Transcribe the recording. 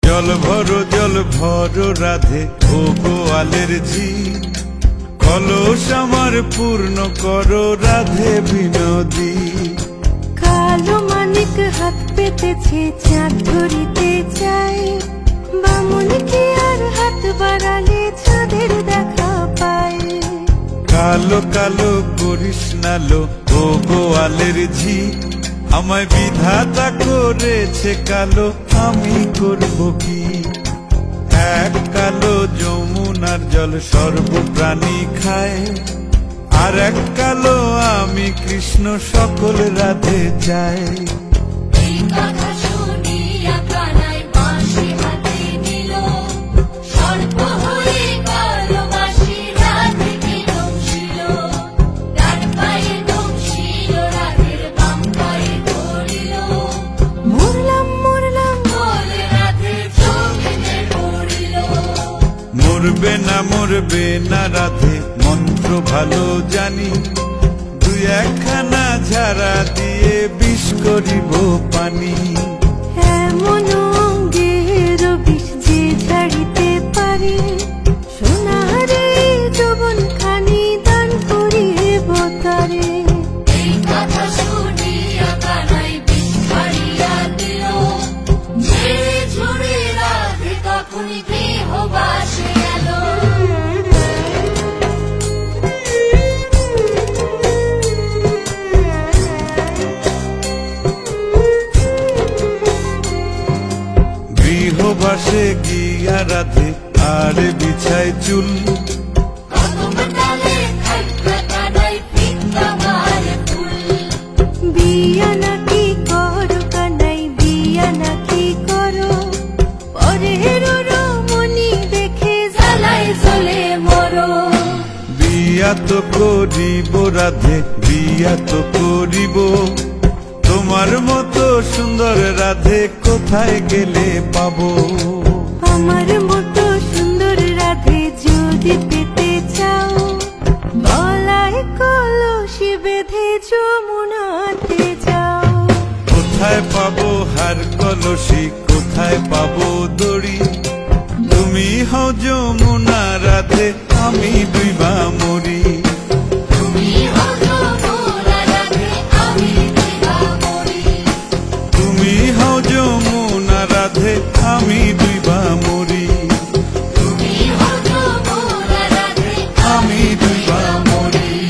জল ভরো রাধে ও গোয়ালের ঝি, কলস আমার পূর্ণ করো রাধে বিনোদী। কালো মানিক হাত পেতেছে চাঁদ ধরিতে চাই, বামুন কি আর হাত বাড়ালে চাঁদের দেখা পায়। কালো কালো করিস নালো ও গোয়ালের ঝি, আমায় বিধাতা করেছে কালো, আমি করব কি? এক কালো যমুনার জল সর্বপ্রাণী খায়, আর এক কালো আমি কৃষ্ণ সকল রাধে চাই। মরবে না রাধে মন্ত্র ভালো জানি, দুই একখানা ঝাড়া দিয়ে বিষ করিব পানি। এমন অঙ্গের বিষ যে ঝাড়িতে পারে, সোনারে যৌবন খানি দান করিব তারে। এই কথা শুনিয়া কানাই বিষ ছাড়িয়া দিল, ঝেড়ে ঝুড়ে রাধে তখনই গৃহবাসে গেল। গৃহবাসে গিয়া রাধে আর বিছায় চুল, বিয়া নাকি করো কানাই বিয়া নাকি করো, পরের রমণী দেখে জ্বালায় জ্বলে মরো। বিয়া তো করিব রাধে বিয়া তো করিব, তোমার মতো সুন্দর রাধে কোথায় গেলে পাবো? আমার মতো সুন্দর রাধে যদি পেতে চাও, গলায় কলসি বেঁধে যমুনাতে যাও। কোথায় পাবো হার কলসি, কোথায় পাবো দড়ি? তুমি হও যমুনা রাধে, আমি ডুইবা মরি।